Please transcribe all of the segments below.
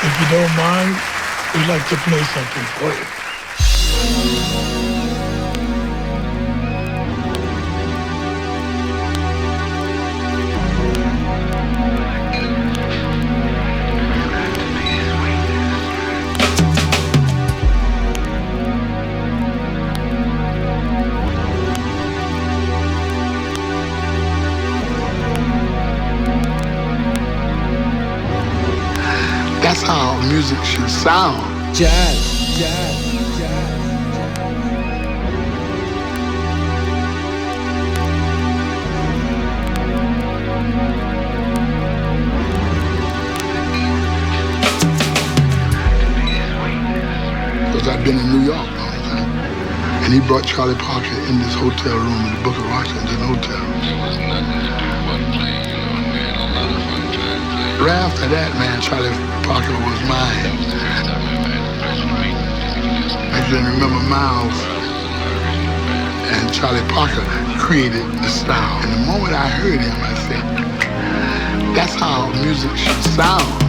If you don't mind, we'd like to play something for you. That's how music should sound. Jazz, jazz, jazz. Because I've been in New York all the time. And he brought Charlie Parker in this hotel room in the Booker Washington Hotel. There was nothing to do but play, you know, and we had a lot of fun trying to play. Right after that, man, Charlie Parker was mine. That was the first time I ever had the pleasure to meet him. I can remember Miles and Charlie Parker created the style. And the moment I heard him, I said, that's how music should sound.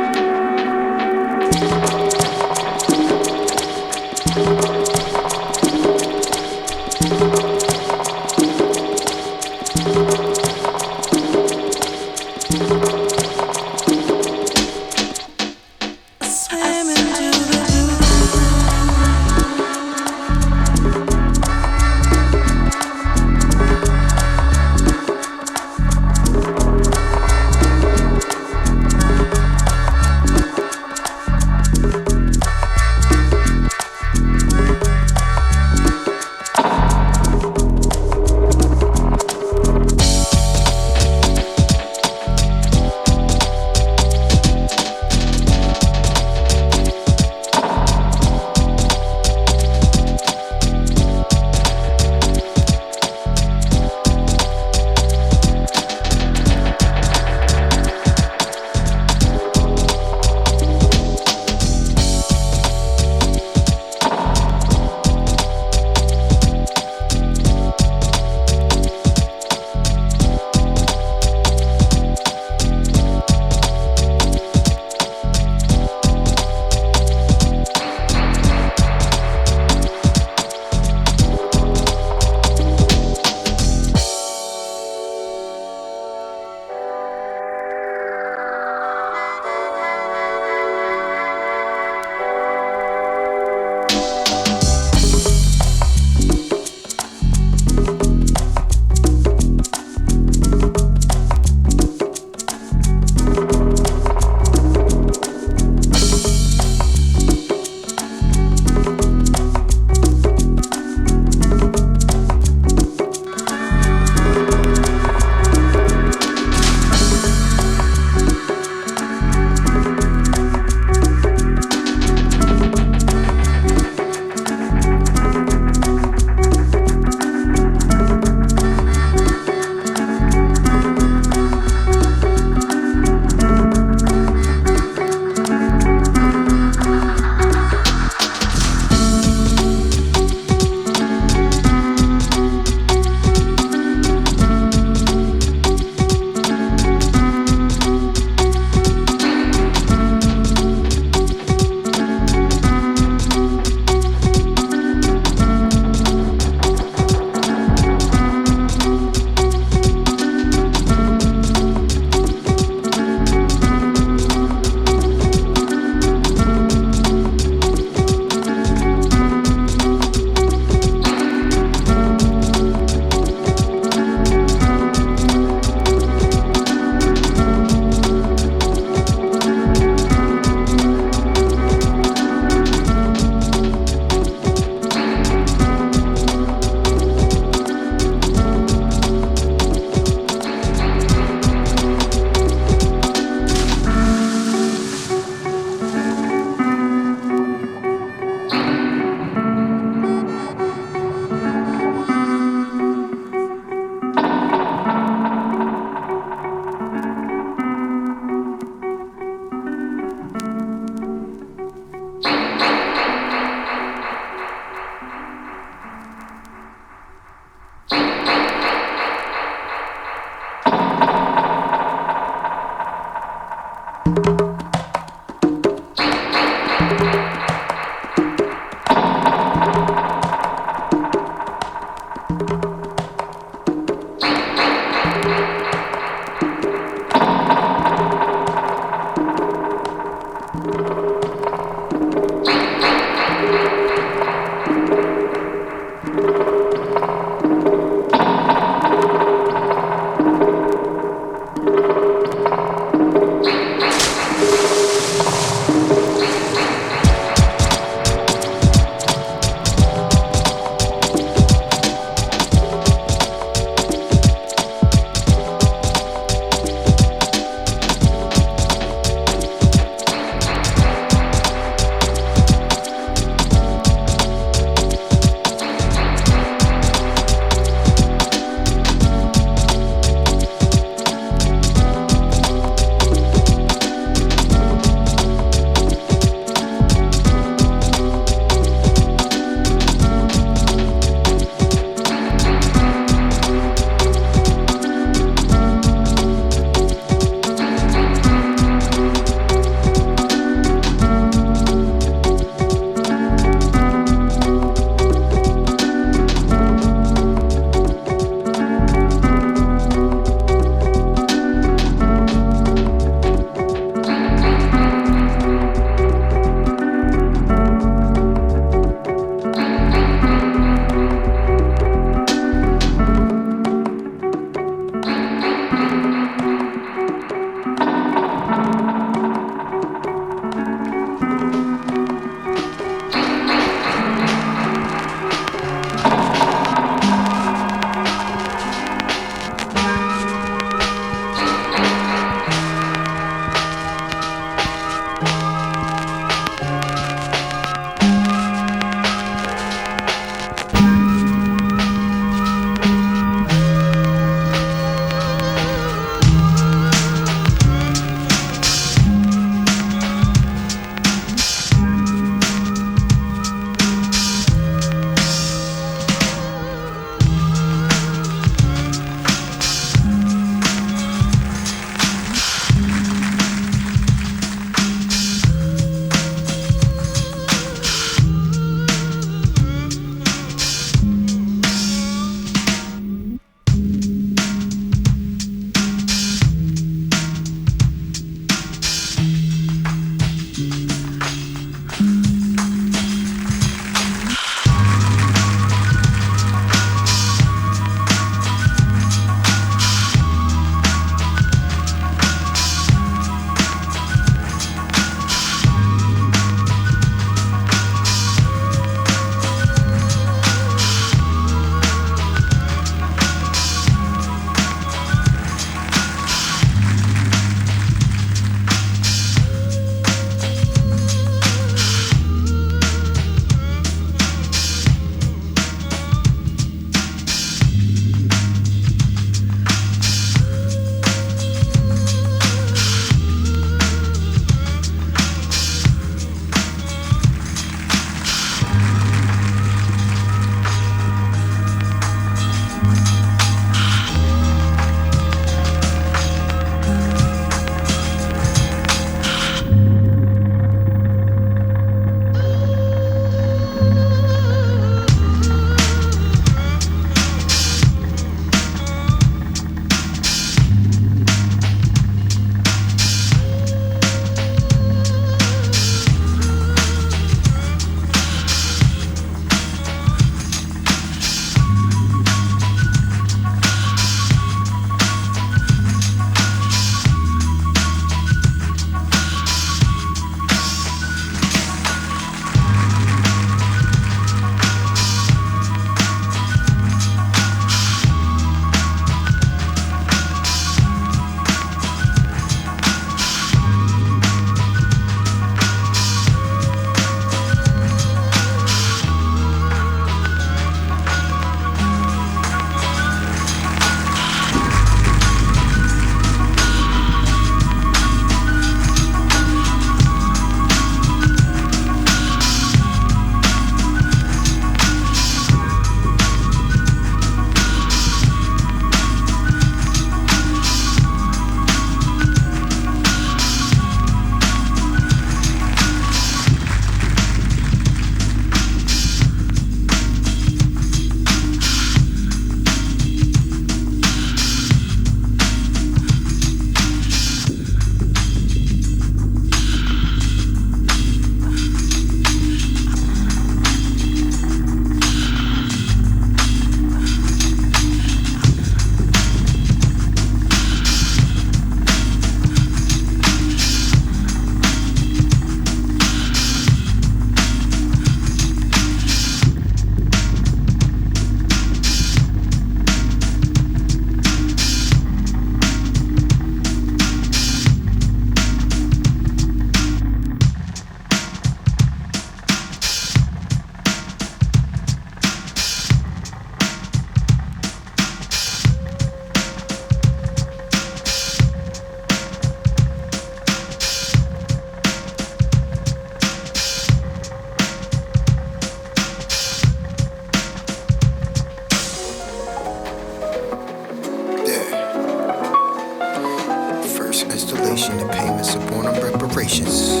installation and payments upon them reparations.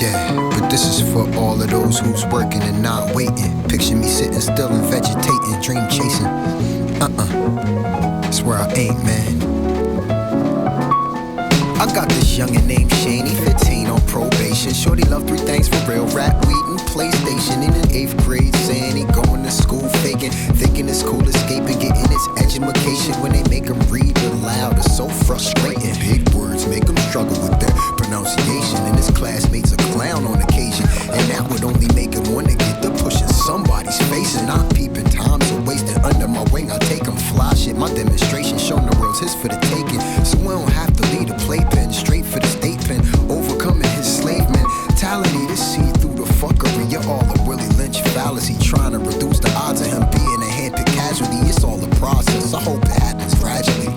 Yeah, but this is for all of those who's working and not waiting. Picture me sitting still and vegetating, dream chasing. That's where I ain't, man. I got this youngin' named Shaney, 15 on probation. Shorty love 3 things for real: rap, weed, and PlayStation. In an 8th grade, saying he going to school faking, thinking it's cool escaping, getting his education. When they make him read aloud, it's so frustrating. Big words make him struggle with their pronunciation, and his classmates a clown on occasion. And that would only make him wanna get to pushing somebody's face. And I'm peeping, times are wasted under my wing. I take him fly shit, my demonstration showing the world's his for the taking. So we don't have to lead a playpen, straight for the state pen. Overcoming his slave mentality to see through the fuckery. You're all a Willie Lynch fallacy, trying to reduce the odds of him being a handpicked casualty. It's all a process, I hope it happens gradually.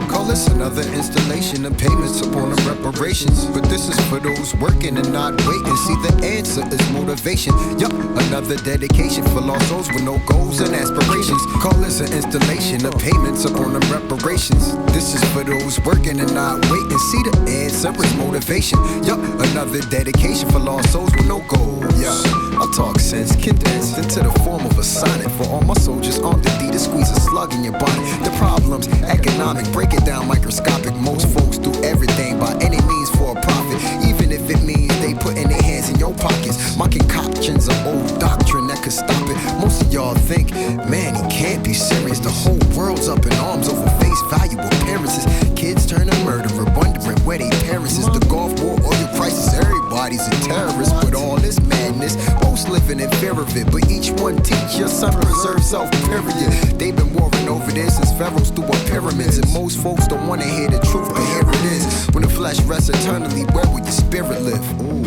Call this another installation of payments upon the reparations. But this is for those working and not waiting. See, the answer is motivation. Yup, another dedication for lost souls with no goals and aspirations. Call this an installation of payments upon the reparations. This is for those working and not waiting. See, the answer is motivation. Yup, another dedication for lost souls with no goals. Yeah, I talk sense condensed into the form of a sonnet for all my soldiers on duty to squeeze a slug in your body. The problem's economic, break it down microscopic. Most folks do everything by any means for a profit, even if it means they putting their hands in your pockets. My concoctions are old doctrine that could stop it. Most of y'all think, man, he can't be serious. The whole world's up in arms over face value appearances. Kids turning murderer, wondering where they parents is. The Gulf War, oil crisis, everybody's a terrorist. With all this madness, most living in fear of it, but each one teach your son preserve self, period. They've been warring over this since pharaohs threw up pyramids, and most folks don't want to hear the truth, but here it is. When the flesh rests eternally, where will your spirit live? Ooh.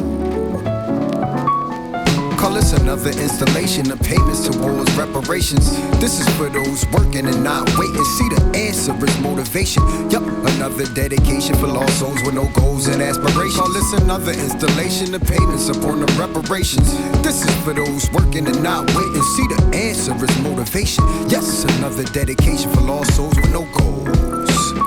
Call this another installation of payments towards reparations. This is for those working and not waiting. See, the answer is motivation. Yup, another dedication for lost souls with no goals and aspirations. Call this another installation of payments upon the reparations. This is for those working and not waiting. See, the answer is motivation. Yes, another dedication for lost souls with no goals.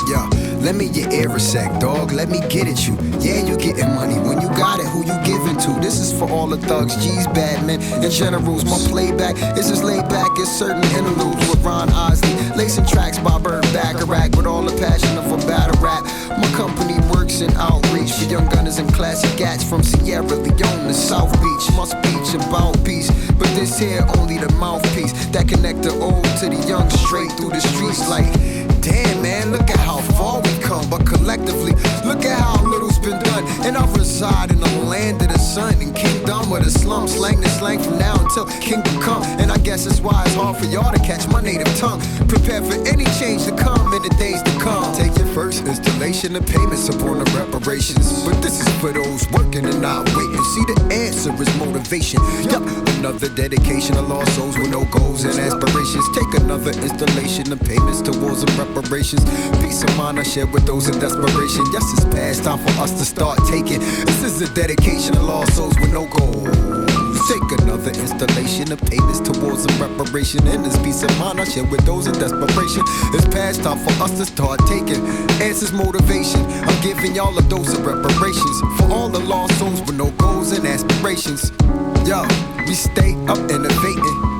Yeah, let me your ear a sec, dog. Let me get at you. Yeah, you getting money. When you got it, who you giving to? This is for all the thugs, G's, bad men, and generals. My playback is as laid back as certain interludes with Ron Osley, lacing tracks by Bird Bacharach with all the passion of a battle rap. My company works in outreach for young gunners and classic gats from Sierra Leone to South Beach. My speech about peace, but this here only the mouthpiece that connect the old to the young straight through the streets. Like, damn, man, look at how far we come, but collectively, look at how little's been done. And I reside in the land of the sun and kingdom of the slum. Slang the slang from now until kingdom come. And I guess that's why it's hard for y'all to catch my native tongue. Prepare for any change to come in the days to come. Take your first installation of payments upon the reparations. But this is for those working and not waiting. See, the answer is motivation. Yup, another dedication of lost souls with no goals and aspirations. Take another installation of payments towards the reparations. Peace of mind I share with those in desperation. Yes, it's past time for us to start taking. This is a dedication of lost souls with no goals. Take another installation of payments towards a reparation. And this peace of mind I share with those in desperation. It's past time for us to start taking. Answers motivation. I'm giving y'all a dose of reparations for all the lost souls with no goals and aspirations. Yo, we stay up innovating.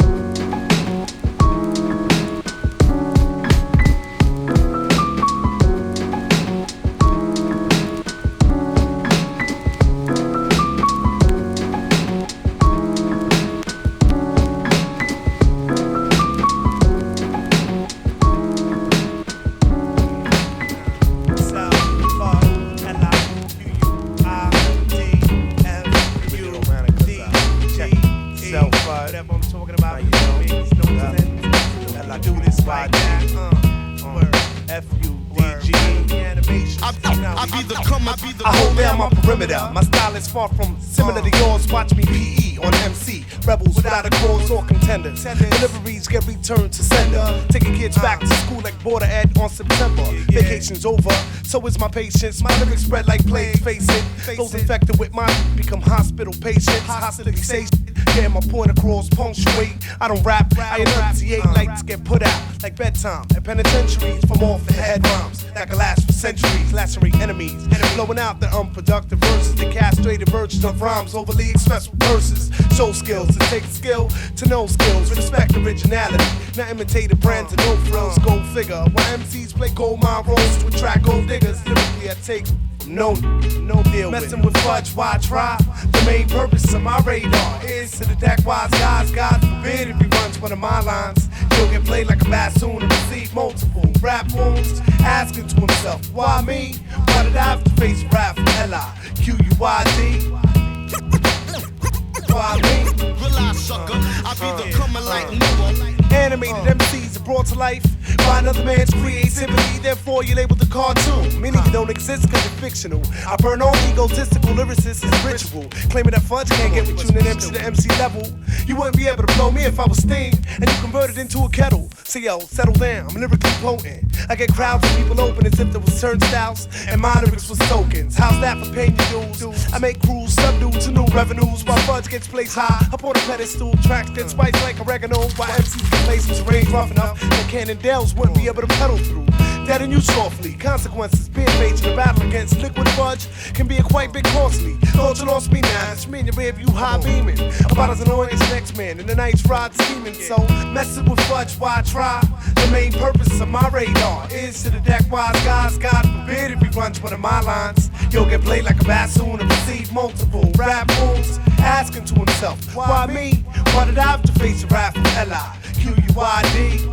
My style is far from similar to yours. Watch me PE on MC. Rebels without a cause or contenders. Deliveries get returned to sender. Taking kids back to school like Border Ed on September. Vacation's over, so is my patience. My lyrics spread like plague, face it. Those infected with mine become hospital patients. Hospitalization Get my point across, punctuate. I don't rap, I enunciate. Lights get put out like bedtime at penitentiaries from off the head rhymes that can last for centuries, lacerate enemies, blowing out the unproductive verses, the castrated versions of rhymes, overly expressed verses. Show skills, it takes skill to know skills, respect originality, not imitate brands and no frills. Go figure, while MCs play gold mine roles to attract gold diggers, lyrically I take no deal messing with fudge, why try? The main purpose of my radar is to detect wise guys. God forbid if he runs one of my lines, he'll get played like a bassoon and receive multiple rap wounds. Asking to himself, why me? Why did I have to face rap from L-I-Q-U-I-D? Why me? Realize, sucker, I be the comer like Noah. Animated MCs are brought to life by another man's creativity, therefore you're labeled a cartoon. Meaning you don't exist cause you're fictional. I burn all egotistical lyricists as ritual. Claiming that fudge can't get with you and MC to the MC level. You wouldn't be able to blow me if I was Sting and you converted into a kettle. So yo, settle down, I'm lyrically potent. I get crowds of people open as if there was turnstiles and my lyrics was tokens. How's that for paying your dues? I make crews subdue to new revenues while fudge gets placed high up on a pedestal. Tracks get spiced like oregano while MCs get placed in terrain rough enough that Cannondales wouldn't be able to pedal through. Dead you softly. Consequences being faced in a battle against liquid fudge can be a quite bit costly. Thought you lost me now, it's me in your rear view high beaming. About as annoying as next man in the night's ride scheming. So messing with fudge, why try? The main purpose of my radar is to detect wise guys. God forbid if he runs one of my lines, he'll get played like a bassoon and receive multiple rap wounds. Asking to himself, why me? Why did I have to face a rap from L-I-Q-U-I-D?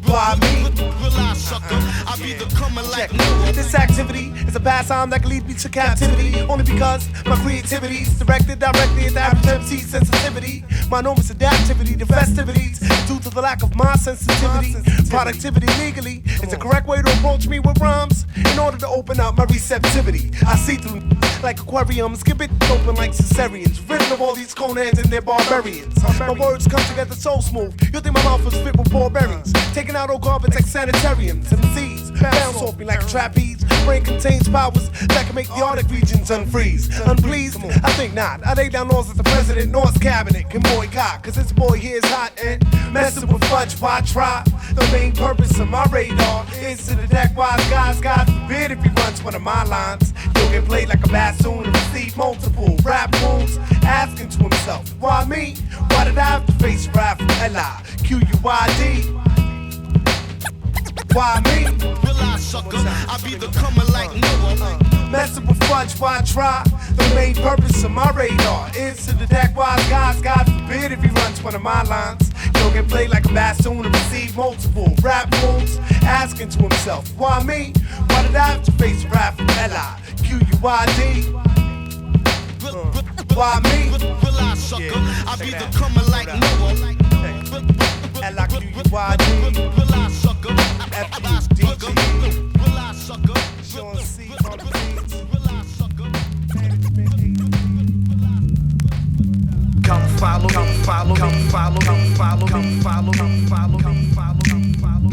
Why me? Realize, sucker, I be the comer like Noah. This activity is a pastime that can lead me to captivity, only because my creativity is directed directly at the average MC sensitivity. My enormous adaptivity to festivities due to the lack of my sensitivity. Productivity legally is the correct way to approach me with rhymes in order to open up my receptivity. I see through like aquariums, skip it open like cesareans. Written of all these Conans and their barbarians. My words come together so smooth, you'll think my mouth was fit with barbarians. Taking out old garbage like sanitariums. MCs bounce off me like a trapeze. Brain contains powers that can make the Arctic regions unfreeze. Unpleased? I think not. I lay down laws that the president nor his cabinet can boycott. Cause this boy here is hot and messing with fudge, why try? The main purpose of my radar is to detect wise guys. God forbid if he runs one of my lines, he'll get played like a bassoon and receive multiple rap wounds. Asking to himself, why me? Why did I have to face rap from L-I-Q-U-I-D? Why me? Realize, sucker, I be the comer like Noah. Messing with fudge, why try? The main purpose of my radar is to detect wise guys. God forbid if he runs one of my lines, he'll get played like a bassoon and receive multiple rap wounds. Asking to himself, why me? Why did I have to face rap from L-I-Q-U-I-D? Why me? Realize, sucker, I be the comer like Noah. L-I-Q-U-I-D. Realize, sucker, F-U-D-G. realize, sucker, Sean C. on the beats. realize, sucker. Come follow, come follow, come follow, come follow, come follow, come follow, come follow, come follow.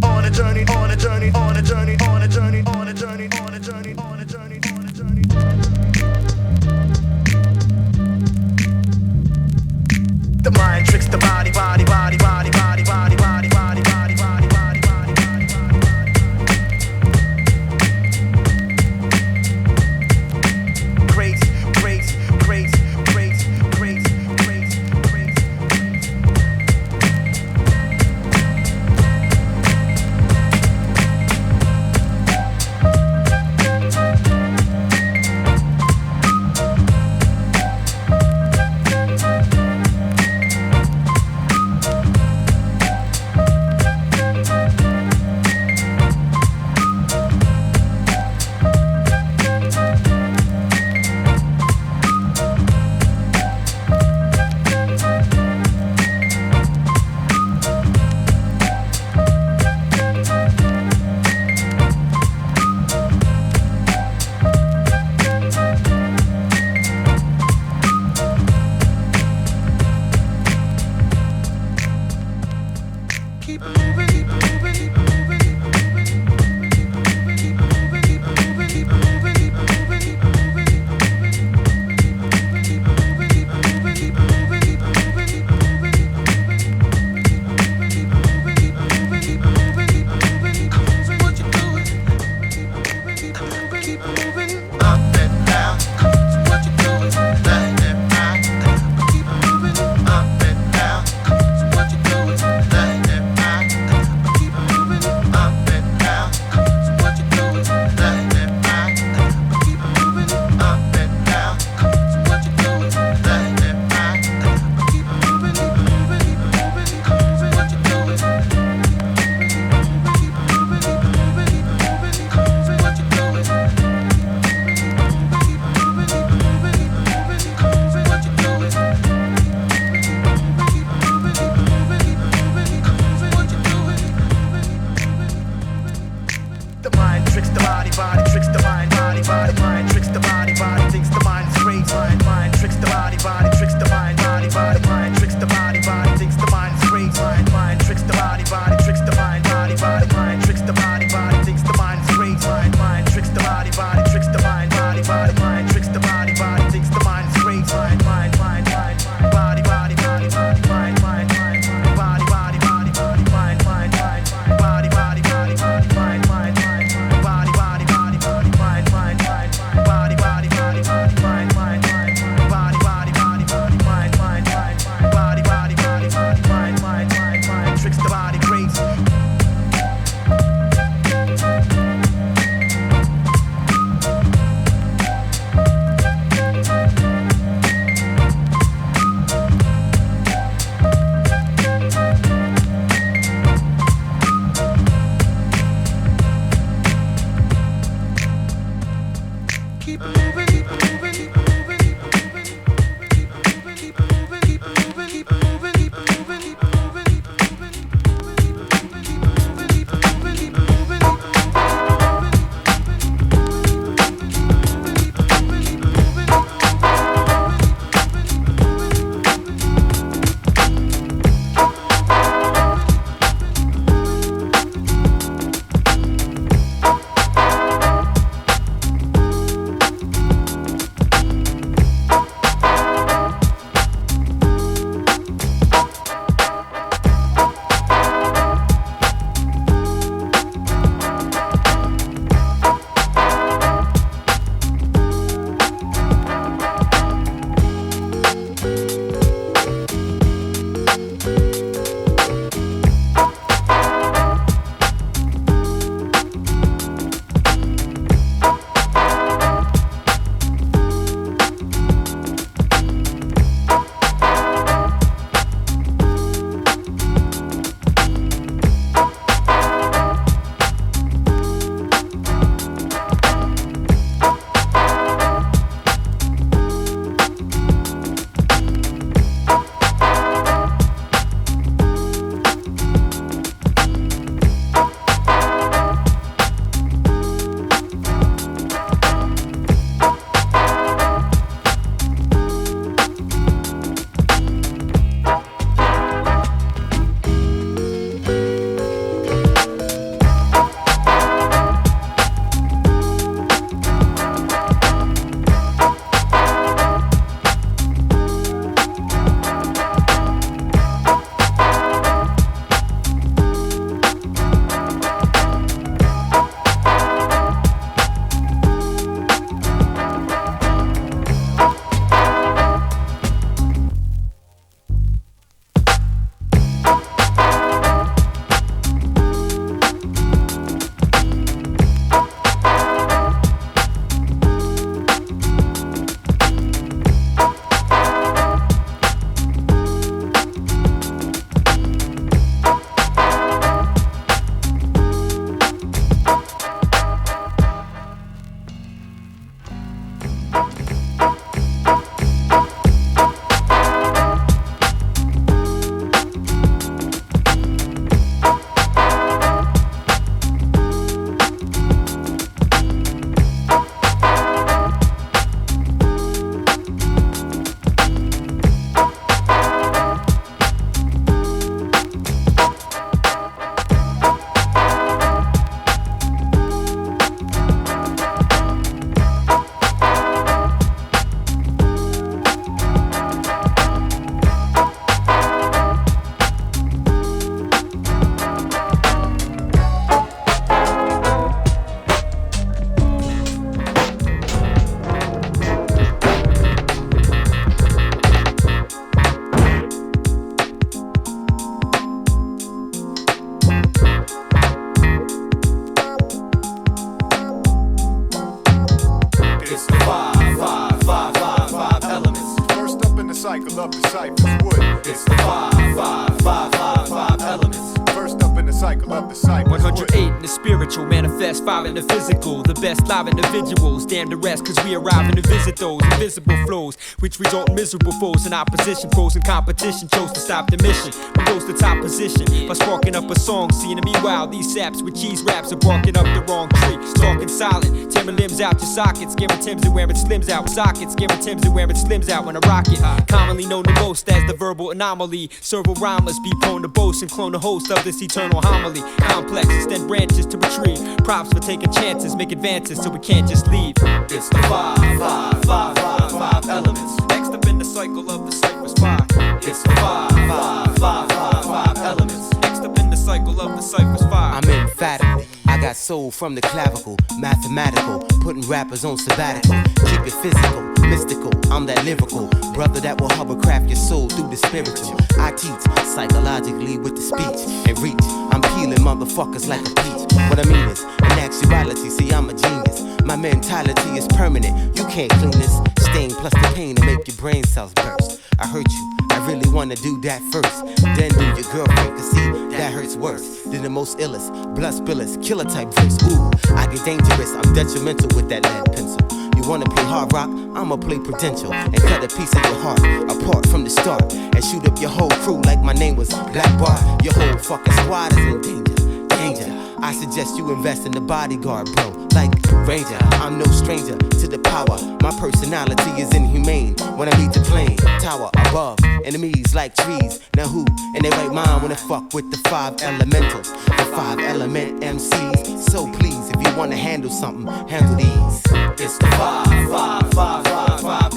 On a journey, on a journey, on a journey, on a journey, on a journey, on a journey, on a journey, on a journey. The mind tricks the body, body, body, body, body, body, body, body, body, body, body, body, body, body. Grace, grace, grace, grace, grace, grace, grace. Keep moving, keep moving, keep moving, keep moving, keep moving, keep moving, keep moving, keep moving. the cypher. 108 in the spiritual, manifest 5 in the physical. The best live individuals, damn the rest, cause we arriving to visit those invisible flows, which result in miserable foes in opposition. Foes in competition chose to stop the mission. We rose to top position by sparking up a song. Seeing the meanwhile, these saps with cheese raps are barking up the wrong tree. Stalking silent, tearing limbs out your sockets. Scaring Timbs and wearing slims out sockets. Scaring Timbs and wearing slims out when I rock it. Commonly known the most as the verbal anomaly. Serval rhymers be prone to boast and clone the host of this eternal homily. Complex, extend branches to retrieve. Props for taking chances, make advances so we can't just leave. It's the 5 elements. Next up in the cycle of the cypher's 5. It's the 5 elements. Next up in the cycle of the cypher's 5. I'm emphatic. I got soul from the clavicle, mathematical, putting rappers on sabbatical. Keep it physical, mystical, I'm that lyrical brother that will hovercraft your soul through the spiritual. I teach psychologically with the speech and reach. I'm peeling motherfuckers like a peach. What I mean is, in actuality, see I'm a genius. My mentality is permanent, you can't clean this. Stain plus the pain to make your brain cells burst. I hurt you, I really wanna do that first. Then do your girlfriend, cause see, that hurts worse than the most illest, blood spillers, killer type verse. Ooh, I get dangerous, I'm detrimental with that lead pencil. You wanna play hard rock, I'ma play Prudential and cut a piece of your heart apart from the start and shoot up your whole crew like my name was Black Bar. Your whole fucking squad is in danger, danger. I suggest you invest in the bodyguard, bro, like Ranger. I'm no stranger to the power. My personality is inhumane when I meet the plane. Tower above, enemies like trees. Now who in their right mind wanna fuck with the 5 elementals? The 5 element MCs. So please, if you wanna handle something, handle these. It's the 5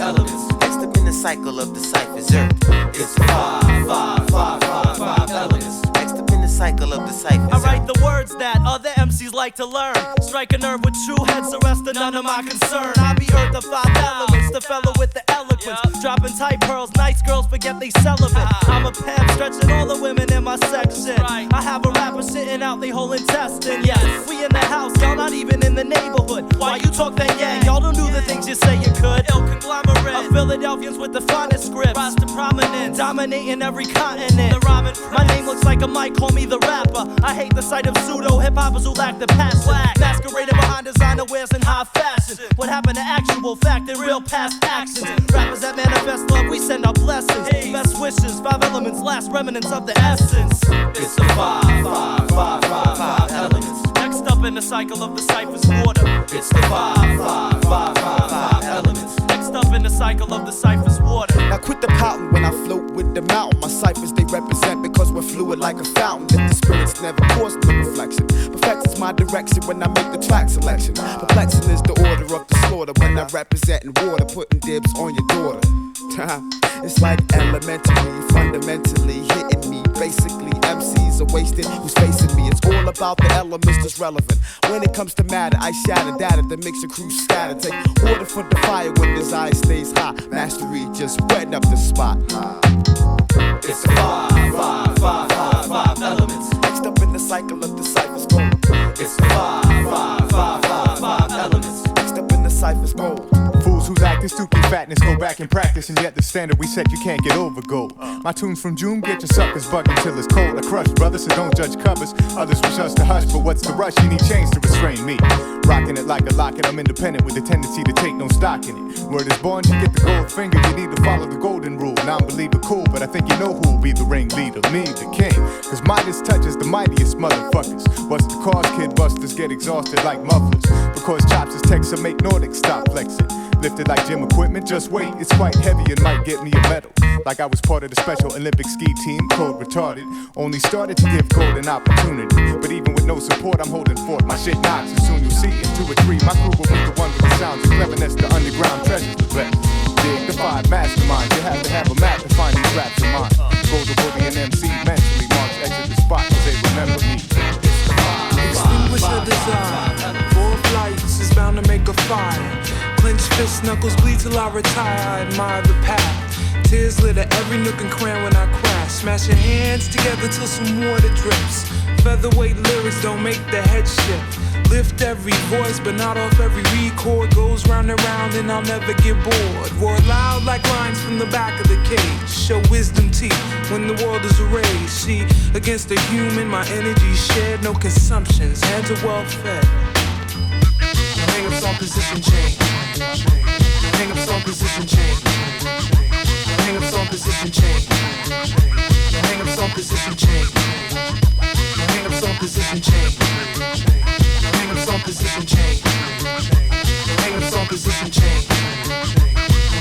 elements. Next up in the cycle of the cypher's earth. It's the 5 elements. Next up in the cycle of the cypher's I write the words that other MCs like to learn. Strike a nerve with true heads, the rest are none of my concern. I be earth of 5 elements, the fellow with the eloquence. Dropping tight pearls, nice girls forget they celibate. I'm a pimp, stretching all the women in my section. I have a rapper sitting out they whole intestine. Yes, we in the house, y'all not even in the neighborhood. Why you talk that yang? Y'all don't do the things you say you could. Ill conglomerate of Philadelphians with the finest scripts. Rise to prominence, dominating every continent. The rhyming my name looks like a mic, call me the rapper. I hate the sight of pseudo hip-hoppers who lack the passion. Masquerading behind designer wears in high fashion. What happened to actual fact and real past actions? Rappers that manifest love, we send our blessings. Best wishes, 5 elements, last remnants of the essence. It's the 5 elements. Next up in the cycle of the cypher's water. It's the 5 elements. Next up in the cycle of the cypher's water. Now quit the pouting when I float with the mountain. My ciphers they represent because we're fluid like a fountain. If the spirits never cause no reflection. Perfection's my direction when I make the track selection. Perplexing is the order of the slaughter when I represent in water, putting dibs on your daughter. It's like elementary, fundamentally hitting me. Basically, MCs are wasted. Who's facing me? It's all about the elements that's relevant. When it comes to matter, I shatter data. The mixer crew scatter. Take water for the fire when desire stays high. Mastery just wetting up the spot. It's the 5 elements. Next up in the cycle of the cypher's gold. It's the 5 elements. Next up in the cypher's gold. Fools who lack this stupid fatness go back and practice, and yet the standard we set you can't get over gold. My tunes from June get your suckers bugging till it's cold. I crush brothers, so don't judge covers. Others wish us to hush, but what's the rush? You need change to restrain me. Rocking it like a locket, I'm independent with a tendency to take no stock in it. Word is born, you get the gold finger, you need to follow the golden rule. Non-believer cool, but I think you know who'll be the ringleader, me, the king. Cause Midas touches the mightiest motherfuckers. What's the cause? Kid busters get exhausted like mufflers. Because chops is Texas make Nordic stop flexing. Lifted like gym equipment, just wait, it's quite heavy and might get me a medal. Like I was part of the Special Olympic ski team, code retarded. Only started to give gold an opportunity. But even with no support, I'm holding forth. My shit knocks, and soon you'll see in 2 or 3. My crew will be the one with the sounds of cleverness, the underground treasures, the best. Dig the 5 masterminds, you have to have a map to find these raps of mine. Go to Woody and MC mentally march exit the spot, cause they remember me. Extinguish the design, 4 flights is bound to make a fire. Clenched fists, knuckles bleed till I retire. I admire the path. Tears litter every nook and cran when I crash. Smash your hands together till some water drips. Featherweight lyrics don't make the head shift. Lift every voice, but not off every record. Goes round and round and I'll never get bored. Roar loud like lines from the back of the cage. Show wisdom teeth when the world is erased. See, Against the human, my energy shared, no consumptions, hands are well fed. Hang ups on position change. Hang ups on position change. Hang ups on position change. Hang ups on position change. Hang ups on position change. Hang ups on position change. Hang ups on position change.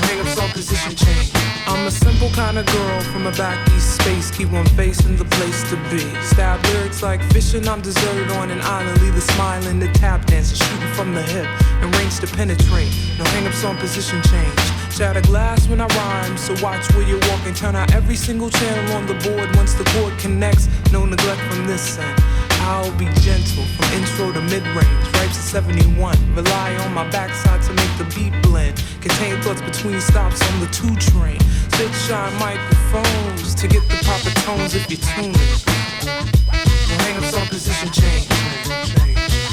Hang ups on position change. I'm a simple kind of girl from a back east space. Keep on facing the place to be. Stab lyrics like fishing. I'm deserted on an island. Leave a smile in the tap dancer. Shooting from the hip and range to penetrate. No hang-ups on position change. Shatter glass when I rhyme. So watch where you're walking. Turn out every single channel on the board. Once the chord connects, no neglect from this end. I'll be gentle from intro to mid-range. Ripes at 71. Rely on my backside to make the beat blend. Contain thoughts between stops on the 2 train. Big shine microphones to get the proper tones if you're tuning. Hang ups on position change.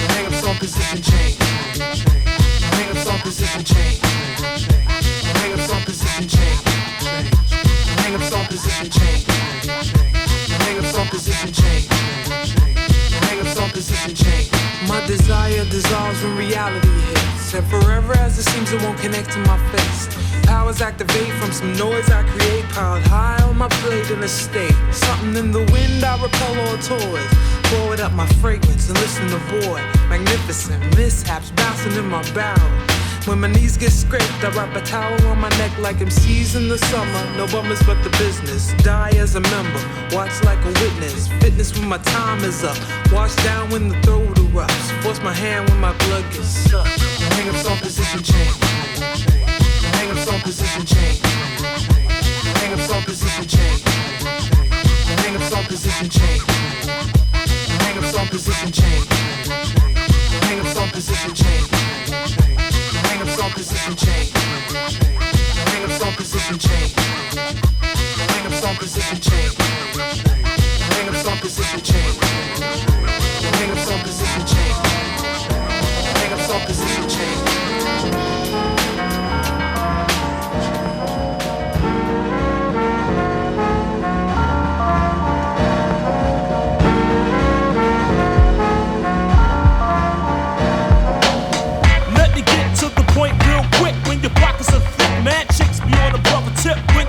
Hang ups on position change. Hang ups on position change. Hang ups on position change. Hang ups on position change. Hang ups on position change. Hang ups on position change. My desire dissolves when reality hits, and forever as it seems it won't connect to my face. Powers activate from some noise I create, piled high on my plate in a state. Something in the wind I repel all toys. Blow it up my fragrance and listen to boy. Magnificent mishaps bouncing in my barrel. When my knees get scraped, I wrap a towel on my neck like MCs in the summer. No bummers but the business. Die as a member, watch like a witness. Fitness when my time is up. Wash down when the throat erupts. Force my hand when my blood gets sucked. Hang ups on position change. Hang ups on position change. Hang ups on position change. Hang ups on position change. Hang ups on position change. Hang ups on position change. Hang ups on position change. Hang ups on position change. Hang ups on position change. Hang ups on position change. Hang ups on position change. Hang ups on position change.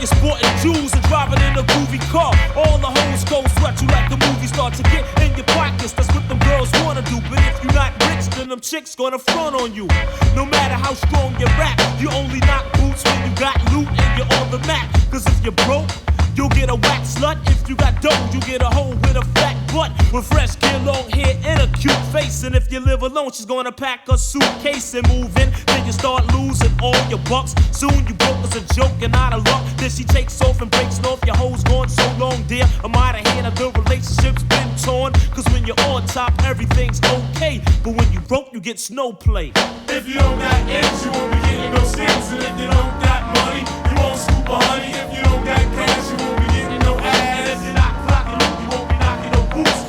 You're sporting jewels and driving in a groovy car. All the hoes go sweat you like the movie start to get in your pockets. That's what them girls wanna do. But if you're not rich, then them chicks gonna front on you. No matter how strong you rap, you only knock boots when you got loot and you're on the map. Cause if you're broke, you'll get a whack slut. If you got dough, you get a hoe with a fat butt, with fresh hair, long hair, and a cute face. And if you live alone, she's gonna pack a suitcase and move in. Then you start losing all your bucks. Soon you broke as a joke and out of luck. Then she takes off and breaks off. Your hoe's gone so long, dear. I'm out of here, the relationship's been torn. Cause when you're on top, everything's okay. But when you broke, you get snow play. If you don't got ends, you won't be getting no stamps. And if you don't got money, you won't scoop a honey. If you don't got cash, you won't be getting no ass. If you're not clocking up, you won't be knocking no boots.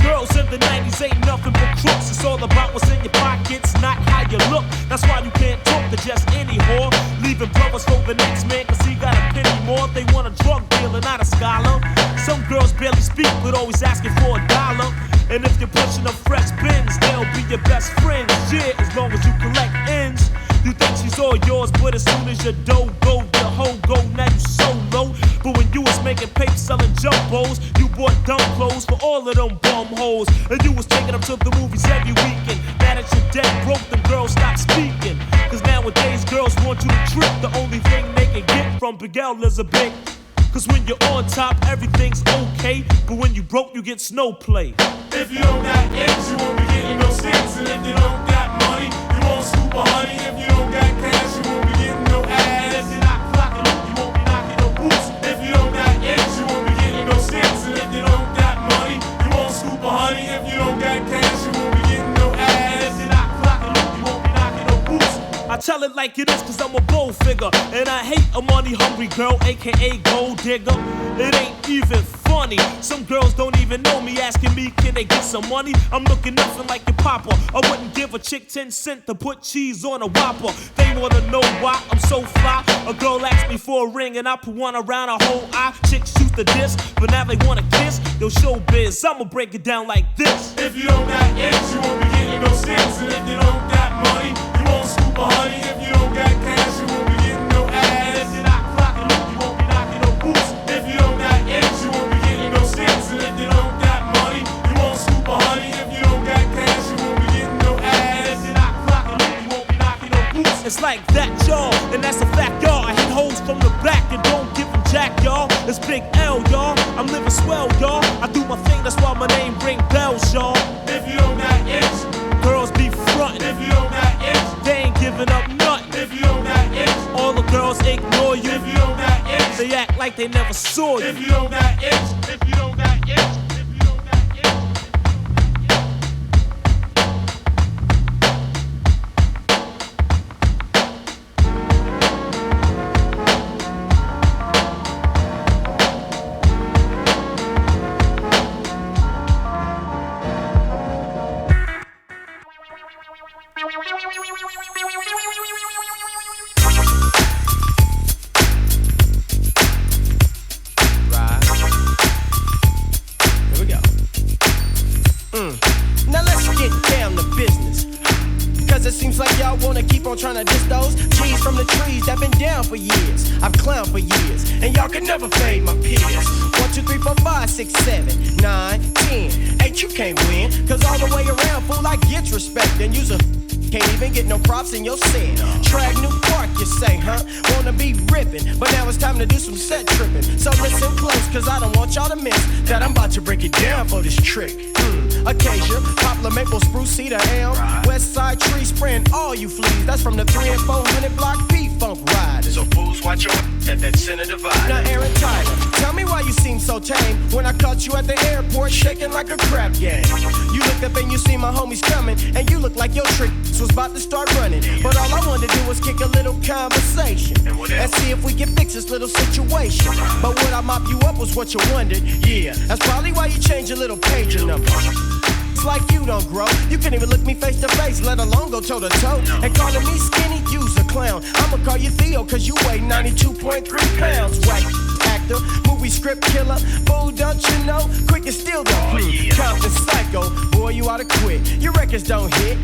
Girls in the 90s ain't nothing but crooks. It's all about what's in your pockets, not how you look. That's why you can't talk to just any whore. Leaving brothers for the next man, cause he got a penny more. They want a drug dealer, not a scholar. Some girls barely speak, but always asking for $1. And if you're pushing up fresh bins, they'll be your best friends. Yeah, as long as you collect ends. You think she's all yours, but as soon as your dough go, your hoe go, now you so low. But when you was making paper selling jumbos, you bought dumb clothes for all of them bum hoes. And you was taking them to the movies every weekend. Now that you're dead broke, them girls stop speaking. Cause nowadays girls want you to trip. The only thing they can get from Big L is a big. Cause when you're on top, everything's okay. But when you broke, you get snow play. If you don't got ends, you won't be getting no stamps. And if you don't got money, you won't scoop a honey. If you don't got cash, you won't be getting no ass. If you're not clocking up, you won't be knocking no boots. If you don't got ends, you won't be getting no stamps. And if you don't got money, you won't scoop a honey. If you don't got cash, you won't be getting no ass. If you're not clocking up, you won't be knocking no boots. I tell it like it is, cause I'm a gold figure. And I hate a money hungry girl, aka gold digger. It ain't even funny. Some girls don't even know me, asking me, can they get some money? I'm looking nothing like your papa. I wouldn't give a chick 10 cents to put cheese on a Whopper. They wanna know why I'm so fly. A girl asked me for a ring and I put one around her whole eye. Chicks used to diss, but now they wanna kiss. Yo, showbiz, I'ma break it down like this. If you don't got X, you won't be getting no sticks. And if you don't got money, you won't scoop a honey. If you don't got cash, you won't be getting no ass. If you're not clocking up, you won't be knocking no boots. If you don't got X, you won't be getting no sticks. And if you don't got money, you won't scoop a honey. If you don't got cash, you won't be getting no ass. If you're not clocking up, you won't be knocking no boots. It's like that, y'all, and that's a fact, y'all. I hit hoes from the back and don't give them jack, y'all. It's Big L, y'all. I'm living swell, y'all. I do my thing, that's why my name ring bells, y'all. If you don't got X, girls be frontin'. If you don't got X, they ain't giving up nothing. If you don't got X, all the girls ignore you. If you don't got X, they act like they never saw you. If you don't got X, if you don't got X. Trying to diss those G's from the trees that been down for years. I've clowned for years, and y'all can never fade my peers. 1, 2, 3, 4, 5, 6, 7, 9, 10. 8, you can't win, cause all the way around, fool, I get respect. And you's a can't even get no props in your set. Track New Park, you say, huh? Wanna be ripping, but now it's time to do some set tripping. So listen close, cause I don't want y'all to miss that I'm about to break it down for this trick. Acacia, poplar, maple, spruce, cedar, elm, west side tree, spraying all you fleas. That's from the 3 and 400 block P-Funk riders. So fools, watch your at that center divide. Now Aaron Tyler, tell me why you seem so tame when I caught you at the airport shaking like a crap game. You looked up and you see my homies coming, and you look like your trick was about to start running. But all I wanted to do was kick a little conversation and see if we can fix this little situation. But would I mop you up was what you wondered. Yeah, that's probably why you changed your little pager number. It's like you don't grow. You can't even look me face to face, let alone go toe to toe. And calling me skinny, you's a clown. I'ma call you Theo, cause you weigh 92.3 pounds. Whack actor, movie script killer. Fool, don't you know? Quick and still don't. Compton psycho, boy, you oughta quit. Your records don't hit.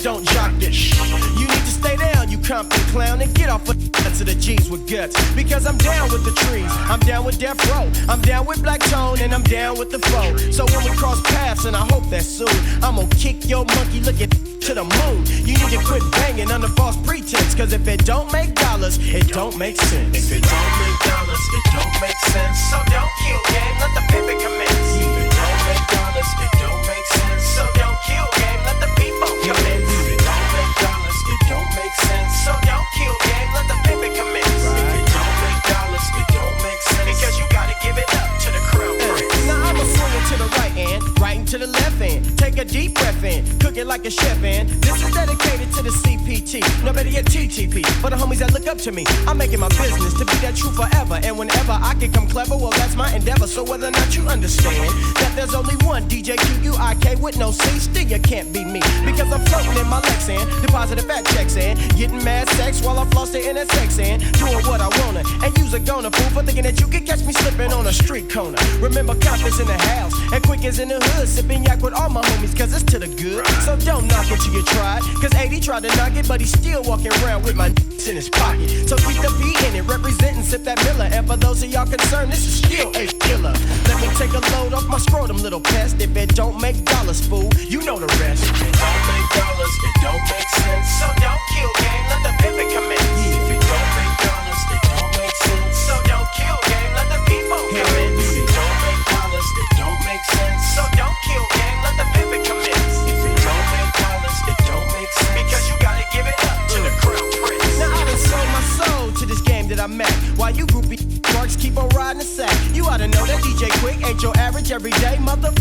Don't jock this. You need to stay down, you Compton clown, and get off of the G's with guts. Because I'm down with the trees, I'm down with Death Row, I'm down with Black Tone, and I'm down with the flow. So when we cross paths, and I hope that soon, I'm gonna kick your monkey looking to the moon. You need to quit banging under false pretense, cause if it don't make dollars, it don't make sense. If it don't make dollars, it don't make sense. So don't kill game, let the pivot commence. If it don't make dollars, it don't make sense. So don't kill game, let the people commence. If it don't make dollars, it don't make sense. So don't kill game, let the pivot commence. If it don't make dollars, it don't make sense. Because you gotta give it up to the crown prince. Now I'ma swing it to the right hand, right into the left hand. Take a deep breath in, cook it like a chef in. This is dedicated to the CPT, no better yet TTP. For the homies that look up to me, I'm making my business to be that true forever. And whenever I can come clever, well that's my endeavor. So whether or not you understand that there's only one DJ QUIK with no C, still you can't be me. Because I'm floating in my Lexan, depositing fat checks in, getting mad sex while I floss the NSX in, doing what I wanna. And you's a goner fool for thinking that you can catch me slipping on a street corner. Remember Compton's in the house, and Quick is in the hood, sipping yak with all my homies, cause it's to the good. So don't knock it till you tried, cause 80 tried to knock it, but he's still walking around with my in his pocket. So keep the beat in it, representing Sip That Miller. And for those of y'all concerned, this is still a killer. Let me take a load off my scrotum, little pest. If it don't make dollars, fool, you know the rest. If it don't make dollars, it don't make sense. So don't kill game, let the pivot commence. If it don't make dollars, it don't make sense. So don't kill game, let the people commence. If it don't make dollars, it don't make sense. So don't kill game, let the pivot commence. If it don't make dollars, it don't make sense. Because you gotta give it up to the crown prince. Now I done sold my soul to this game that I'm at. While you groupie marks keep on riding the sack. You oughta know that DJ Quick ain't your average scratch every day, mother.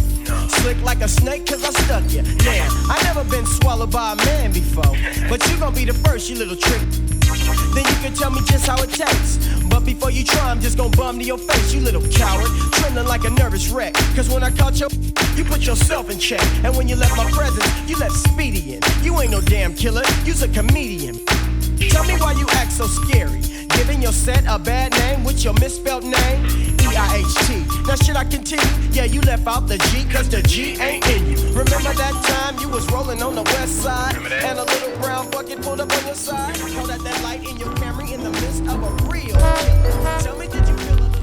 Slick like a snake, cause I stuck ya. Damn, I never been swallowed by a man before. But you gon' be the first, you little trick. Then you can tell me just how it tastes. But before you try, I'm just gon' bum to your face, you little coward. Trembling like a nervous wreck. Cause when I caught you put yourself in check. And when you left my presence, you left Speedy in. You ain't no damn killer, you's a comedian. Tell me why you act so scary. Giving your set a bad name with your misspelled name. E-I-H-T. Now should I continue? Yeah, you left out the G, cause the G ain't in you. Remember that time you was rolling on the west side? And a little brown bucket pulled up on your side? Hold out that light in your Camry in the midst of a real killer. Tell me, did you feel a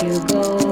you go.